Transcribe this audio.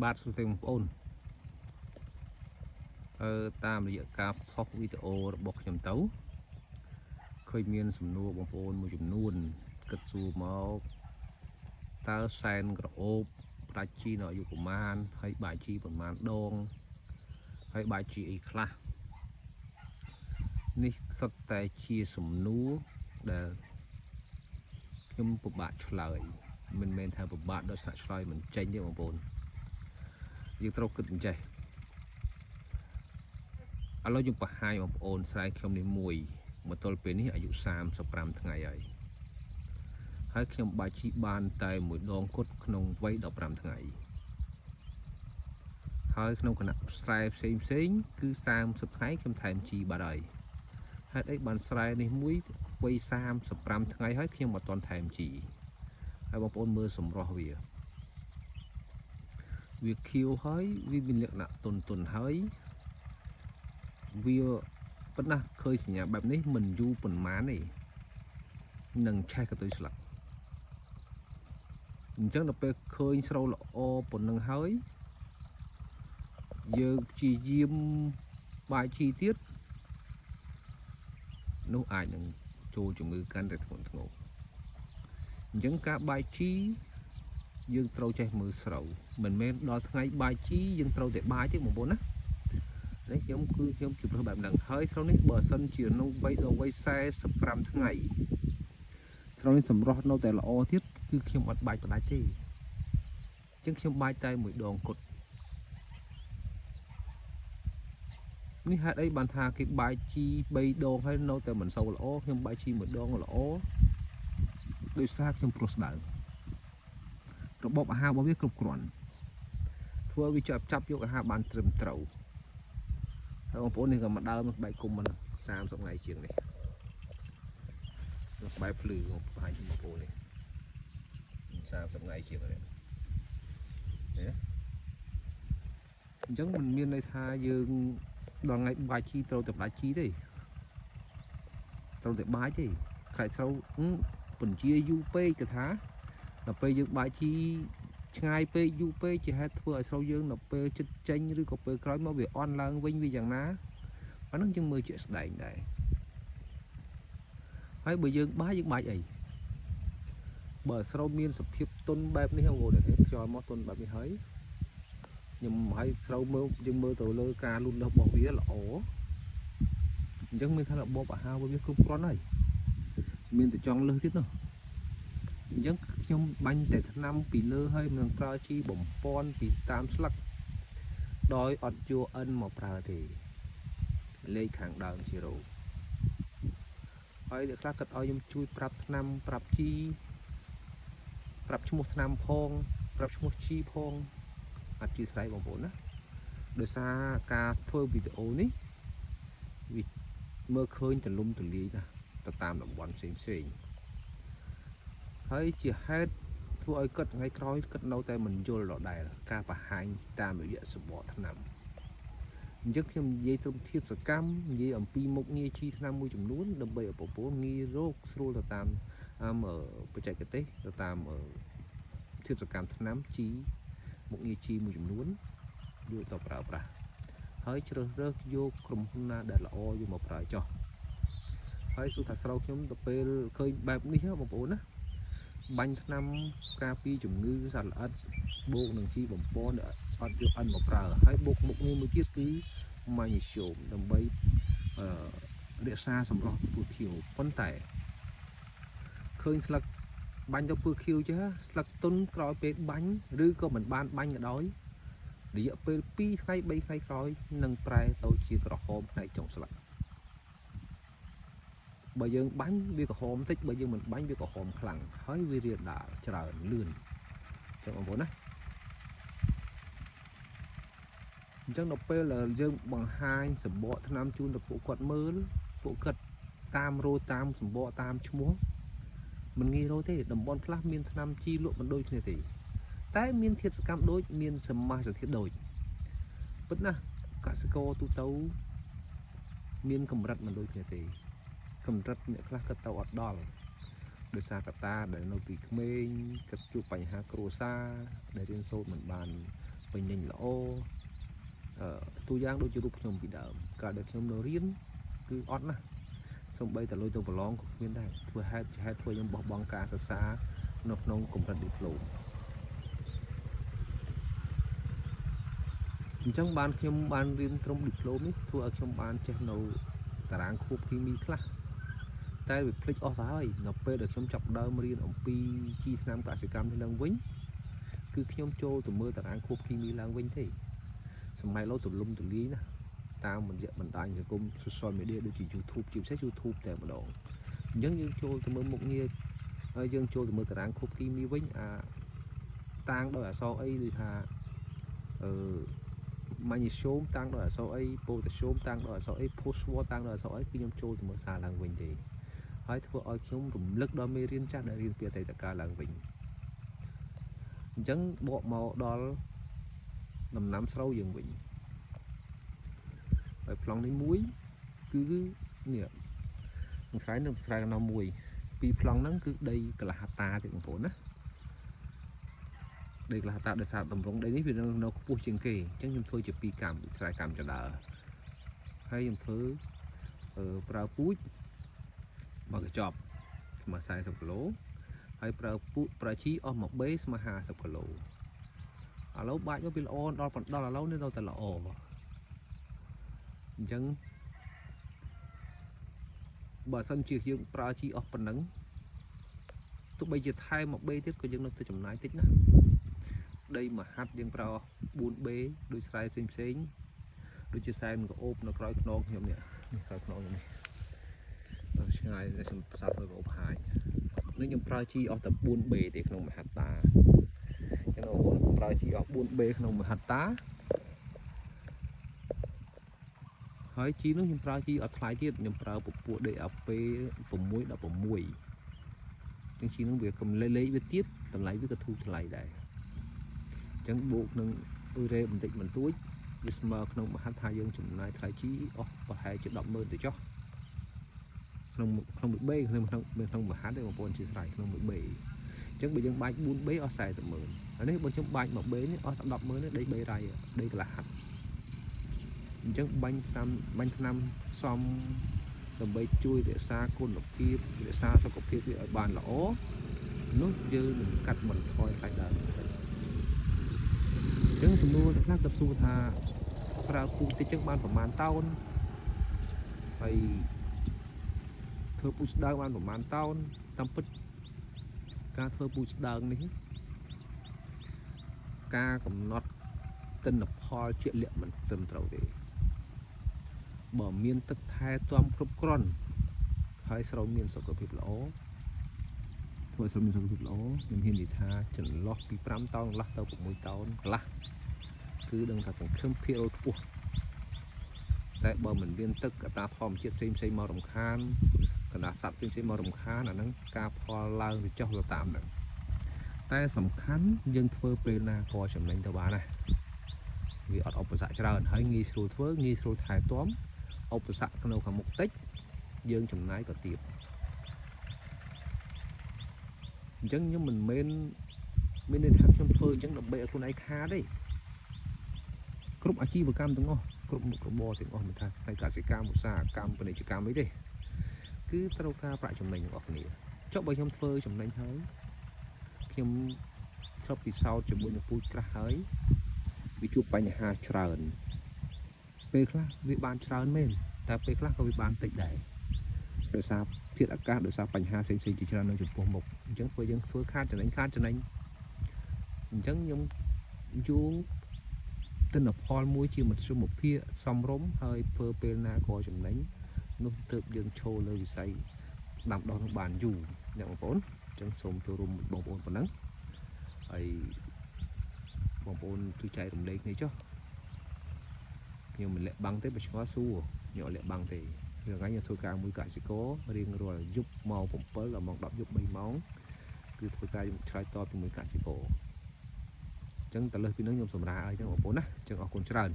បាទសួស្តីបងប្អូនតាមរយៈការផុសវីដេអូរបស់ខ្ញុំទៅឃើញមានសំណួរបងប្អូនមួយចំនួនគិតសួរមកតើសែនក្រអូបផ្ដាច់ជីនៅអាយុប្រមាណហើយបាយជីប្រមាណដងហើយបាយជីអីខ្លះនេះសុទ្ធតែជាសំណួរដែលខ្ញុំពិបាកឆ្លើយមិនមែនថាពិបាកដល់ឆ្លាក់ឆ្លើយមិនចេញទេបងប្អូនយើងត្រូវគិតអញ្ចេះឥឡូវខ្ញុំបង្ហាញបងប្អូនស្រែខ្ញុំនេះមួយមកទល់ពេលនេះអាយុ35ថ្ងៃហើយខ្ញុំបាយជីបានតែមួយដងគត់ក្នុងវ័យ15ថ្ងៃហើយក្នុងគណៈស្រែផ្សេងគឺ30ថ្ងៃខ្ញុំថែមជីបាត់ហើយហេតុអីបានស្រែនេះមួយវ័យ35ថ្ងៃហើយខ្ញុំមិនទាន់ថែមជីហើយបងប្អូនមើលសម្រស់វាខៀវហើយវាមានលក្ខណៈទុនហើយវាប៉ុន្តែឃើញសញ្ញាបែបនេះមិនយូរប៉ុន្មានទេនឹងឆេះកតុយស្លឹកអញ្ចឹងដល់ពេលឃើញស្រូវល្អប៉ុណ្ណឹងហើយយើងព្យាយាមបាយជីទៀតនោះអាចនឹងចូលជំងឺកាន់តែធ្ងន់ធ្ងរអញ្ចឹងការបាយជីយើងត្រូវចេះមើលស្រូវមិនមែនដល់ថ្ងៃបាយជីយើងត្រូវតែបាយទេបងប្អូនណានេះខ្ញុំជម្រើសបែបហ្នឹងហើយស្រូវនេះបើសិនជានៅវ័យដល់វ័យ45ថ្ងៃស្រូវនេះសម្រស់នៅតែល្អទៀតគឺខ្ញុំអត់បាយផ្ដាច់ទេអញ្ចឹងខ្ញុំបាយតែមួយដងគត់នេះហេតុអីបានថាគេបាយជី3ដងហើយនៅតែមិនសូវល្អខ្ញុំបាយជីមួយដងល្អដោយសារខ្ញុំព្រោះស្ដៅរបបអាហាររបស់វាគ្រប់គ្រាន់ធ្វើវាចាប់យកអាហារបានត្រឹមត្រូវហើយបងប្អូននេះក៏មកដើមបែកគុំមក30ថ្ងៃជាងនេះបែបភ្លឺបង្ហាញជូនបងប្អូននេះ30ថ្ងៃជាងនេះអញ្ចឹងមិនមានន័យថាយើងដល់ថ្ងៃបាយជីត្រូវតែផ្ដាច់ជីទេត្រូវតែបាយទេខ្លាចស្រូវបញ្ជាយូរពេកគេថាដល់ពេលយើងបាយជីឆ្ងាយពេកយូរពេកជាហេតុធ្វើឲ្យស្រូវយើងនៅពេលចិត្តចេញឬក៏ពេលក្រោយមកវាអន់ឡើងវិញវាយ៉ាងណាអាហ្នឹងយើងមើលជាក់ស្ដែងដែរហើយបើយើងបាយអីបើស្រូវមានសភាពទុនបែបនេះបងប្អូនខ្យល់មកទុនបែបនេះហើយខ្ញុំឲ្យស្រូវមើលយើងមើលទៅលើការលូតលាស់របស់វាល្អអញ្ចឹងមានថារបបអាហាររបស់វាគ្រប់គ្រាន់ហើយមានតែចង់លើសទៀតនោះអញ្ចឹងខ្ញុំបាញ់តែថ្នាំពីលើហើយមិនប្រើជីបំពន់ពីតាមស្លឹកដោយអត់យកអិនមកប្រើទេលេខខាងដើម0ហើយអ្នកខ្លះគាត់ឲ្យខ្ញុំជួយប្រាប់ថ្នាំប្រាប់ជីប្រាប់ឈ្មោះថ្នាំផងប្រាប់ឈ្មោះជីផងអធិស្ឋានបងប្អូនណាដោយសារការធ្វើវីដេអូនេះវាមើលឃើញទលំទលាយណាស់ទៅតាមតំបន់ផ្សេងហើយជាហេតុធ្វើឲ្យគាត់ថ្ងៃក្រោយគាត់នៅតែមិនយល់ដដែលការបង្ហាញតាមរយៈសម្បកថ្នាំអញ្ចឹងខ្ញុំនិយាយត្រឹមធាតុសកម្មនិយាយអំពីមុខងារជីថ្នាំមួយចំនួនដើម្បីឲ្យបងប្អូនងាយរកស្រួលទៅតាមបច្ចេកទេសទៅតាមធាតុសកម្មថ្នាំជីមុខងារជីមួយចំនួនយកទៅប្រើប្រាស់ហើយជ្រើសរើសយកក្រុមហ៊ុនណាដែលល្អយកមកប្រើចោះហើយសួរថាស្រូវខ្ញុំទៅពេលឃើញបែបនេះបងប្អូនណាបាញ់ថ្នាំការពារជំងឺសត្វល្អិតបូកនឹងជីបំពន់អត់យកអិនមកប្រើហើយបូកមុខងារមួយទៀតគឺម៉ាញ៉េស្យូមដើម្បីរក្សាសម្រស់ពូខៀវប៉ុន្តែឃើញស្លឹកបាញ់ទៅពូខៀវចេះស្លឹកទុនក្រោយពេលបាញ់ឬក៏មិនបានបាញ់ក៏ដោយរយៈពេល2ថ្ងៃ3ថ្ងៃក្រោយនឹងប្រែទៅជាក្រហមផ្នែកចុងស្លឹកបើយើងបាញ់វាក្រហមតិចបើយើងមិនបាញ់វាក្រហមខ្លាំងហើយវារាលដាលច្រើនលឿនចឹងបងប្អូនណាអញ្ចឹងដល់ពេលយើងបង្ហាញសម្បកថ្នាំជូនដល់ពួកគាត់មើលពួកគាត់តាមរោតាមសម្បកតាមឈ្មោះមិនងាយរោទេតំបន់ខ្លះមានថ្នាំជីលក់មិនដូចគ្នាទេតែមានធាតុសកម្មដូចមានសមាសធាតុដូចប៉ុន្តែកសិករទូទៅមានកម្រិតមិនដូចគ្នាទេកម្រិតអ្នកខ្លះគាត់ទៅអត់ដល់ដោយសារកត្តាដែលនៅពីក្មេងគាត់ជួបបញ្ហាគ្រួសារដែលរៀនសូត្រមិនបាន ពេញលេញល្អទូយ៉ាងដូចជារូបខ្ញុំពីដើមកាលដែលខ្ញុំនៅរៀនគឺអត់ណាសំបីតែលុយទៅប្រឡងក៏គ្មានដែរធ្វើហេតុធ្វើខ្ញុំបោះបង់ការសិក្សានៅក្នុងកម្រិតឌីប្លូមអញ្ចឹងបានខ្ញុំបានរៀនត្រឹមឌីប្លូមនេះធ្វើឲ្យខ្ញុំបានចេះនៅតារាងខួបគីមីខ្លះតែវាភ្លេចអស់ទៅហើយនៅពេលដែលខ្ញុំចាប់ដើមរៀនអំពីជីថ្នាំកសិកម្មនេះឡើងវិញគឺខ្ញុំចូលទៅមើលតារាងខួបគីមីឡើងវិញទេសម័យឡូវទូលំទូលាយណាតាមរយៈបណ្ដាញសង្គម social media ដូចជា YouTube ជាពិសេស YouTube តែម្ដងអញ្ចឹងយើងចូលទៅមើលមុខងារហើយយើងចូលទៅមើលតារាងខួបគីមីវិញតាំងដោយអក្សរអីដូចថាម៉ាញ៉េស្យូមតាំងដោយអក្សរអីប៉ូតាស្យូមតាំងដោយអក្សរអីផូស្វ័រតាំងដោយអក្សរអីគឺខ្ញុំចូលទៅមើលសារឡើងវិញទេហើយធ្វើឲ្យខ្ញុំរំលឹកដល់មេរៀនចាស់ដែលរៀនពីអតីតកាលឡើងវិញអញ្ចឹងបកមកដល់ដំណាំស្រូវយើងវិញហើយប្លង់នេះមួយគឺនេះនឹងស្រែនៅស្រែកណ្ដោមួយពីរប្លង់ហ្នឹងគឺដីកន្លះហត្តាទេបងប្អូនណាដីកន្លះហត្តាដោយសារតម្រង់ដីនេះវានៅខ្ពស់ជាងគេអញ្ចឹងខ្ញុំធ្វើជាពីរកម្មស្រែកម្មចដើហើយខ្ញុំធ្វើប្រើពូជមកកញ្ចប់ស្មើ40គីឡូហើយប្រើជីអស់1បេស្មើ50គីឡូឥឡូវបាច់វាល្អដល់ឥឡូវនេះនៅតែល្អអញ្ចឹងបើសិនជាយើងប្រើជីអស់ប៉ុណ្ណឹងទោះបីជាថែម1បេទៀតក៏យើងនៅតែចំណាយតិចណាដីមួយហាត់យើងប្រើ4បេដូចស្រែផ្សេងដូចជាសែនក្អូបនៅក្រោយខ្នងខ្ញុំនេះក្រោយខ្នងខ្ញុំនេះដល់ឆ្ងាយតែខ្ញុំផ្សារធ្វើក្អូបហាយនេះខ្ញុំប្រើជីអស់តែ4បេទេក្នុងមួយហត្តាចឹងបងប្អូនប្រើជីអស់4បេក្នុងមួយហត្តាហើយជីនោះខ្ញុំប្រើជីអត់ថ្លៃទៀតខ្ញុំប្រើពពួក DAP 616ចឹងជីនោះវាកំលេខវាទៀតតម្លៃវាក៏ធូរថ្លៃដែរអញ្ចឹងបូកនឹងអ៊ុយរ៉េបន្តិចបន្តួចវាស្មើក្នុងមហត្តាយើងចំណាយថ្លៃជីអស់ប្រហែលជា 100000 ទៅចុះក្នុងមួយបេក្នុងមហត្តាទេបងប្អូនជាស្រ័យក្នុងមួយបេអញ្ចឹងបើយើងបាច់4បេអស់400,000អានេះបើខ្ញុំបាច់1បេនេះអស់តែ100000ទេដី3រៃដីកន្លះហាត់អញ្ចឹងបាញ់ថ្នាំសមដើម្បីជួយរក្សាគុណភាពរក្សាសុខភាពវាឲ្យបានល្អនោះយើងនឹងកាត់បន្ថយថ្លៃដើមអញ្ចឹងសំណួរខ្លះក៏សួរថាប្រើពូជតិចចឹងបានប្រហែលតោនហើយធ្វើពូជស្ដើងបានប្រហែលតោនតាមពិតការធ្វើពូជស្ដើងនេះការកំណត់ទិន្នផលជាក់លាក់មិនត្រឹមត្រូវទេបើមានទឹកថែទាំគ្រប់គ្រាន់ហើយស្រូវមានសុខភាពល្អធ្វើស្រូវមានសុខភាពល្អខ្ញុំហ៊ាននិយាយថាចន្លោះពី5តោនកន្លះទៅ6តោនកន្លះគឺដឹងថាសង្ឃឹមភាគរយខ្ពស់តែបើមិនមានទឹកកត្តាធម្មជាតិផ្សេងមករំខានកណ្ដាសត្វផ្សេងមករំខានអាហ្នឹងការផលឡើងទៅចុះទៅតាមហ្នឹងតែសំខាន់យើងធ្វើពេលណាក៏ចំណេញទៅបានដែរវាអត់ឧបសគ្គច្រើនហើយងាយស្រួលធ្វើងាយស្រួលថែទាំឧបសគ្គនៅខាងមុខតិចយើងចំណាយក៏ទៀតអញ្ចឹងខ្ញុំមិនមែនមានន័យថាខ្ញុំធ្វើអញ្ចឹងដើម្បីឲ្យខ្លួនឯងខាតទេគ្រប់អាជីវកម្មទាំងអស់គ្រប់មុខរបរទាំងអស់មិនថាផ្នែកកសិកម្មឧស្សាហកម្មពាណិជ្ជកម្មអីទេគឺត្រូវការប្រាក់ចំណេញរបស់គ្នាចុះបើខ្ញុំធ្វើចំណេញហើយខ្ញុំធ្លាប់ពិសោធន៍ជាមួយនឹងពូជក្រាស់ហើយវាជួបបញ្ហាច្រើនពេលខ្លះវាបានច្រើនមែនតែពេលខ្លះក៏វាបានតិចដែរដោយសារធាតុអាកាសដោយសារបញ្ហាផ្សេងៗជាច្រើននៅចំពោះមុខអញ្ចឹងពេលយើងធ្វើខាតចំណេញអញ្ចឹងខ្ញុំយល់ទិន្នផលមួយជាមធ្យមភាពសមរម្យហើយធ្វើពេលណាក៏ចំណេញនោះទើបយើងឈរលើវិស័យដាំដុះនឹងបានយូរអ្នកបងប្អូនអញ្ចឹងសូមចូលរួមបងប្អូនប៉ុណ្ណឹងហើយបងប្អូនជួយចែករំលែកនេះចុះខ្ញុំមិនលាក់បាំងទេបើឆ្ងល់សួរខ្ញុំអត់លាក់បាំងទេថ្ងៃខ្ញុំធ្វើការមួយកសិកររៀងរាល់យប់ម៉ោង7ដល់ម៉ោង10យប់3ម៉ោងគឺធ្វើការឆ្លើយតបជាមួយកសិករអញ្ចឹងតើលើសពីនោះខ្ញុំសម្រាប់ឲ្យអញ្ចឹងបងប្អូនណាអញ្ចឹងអរគុណច្រើន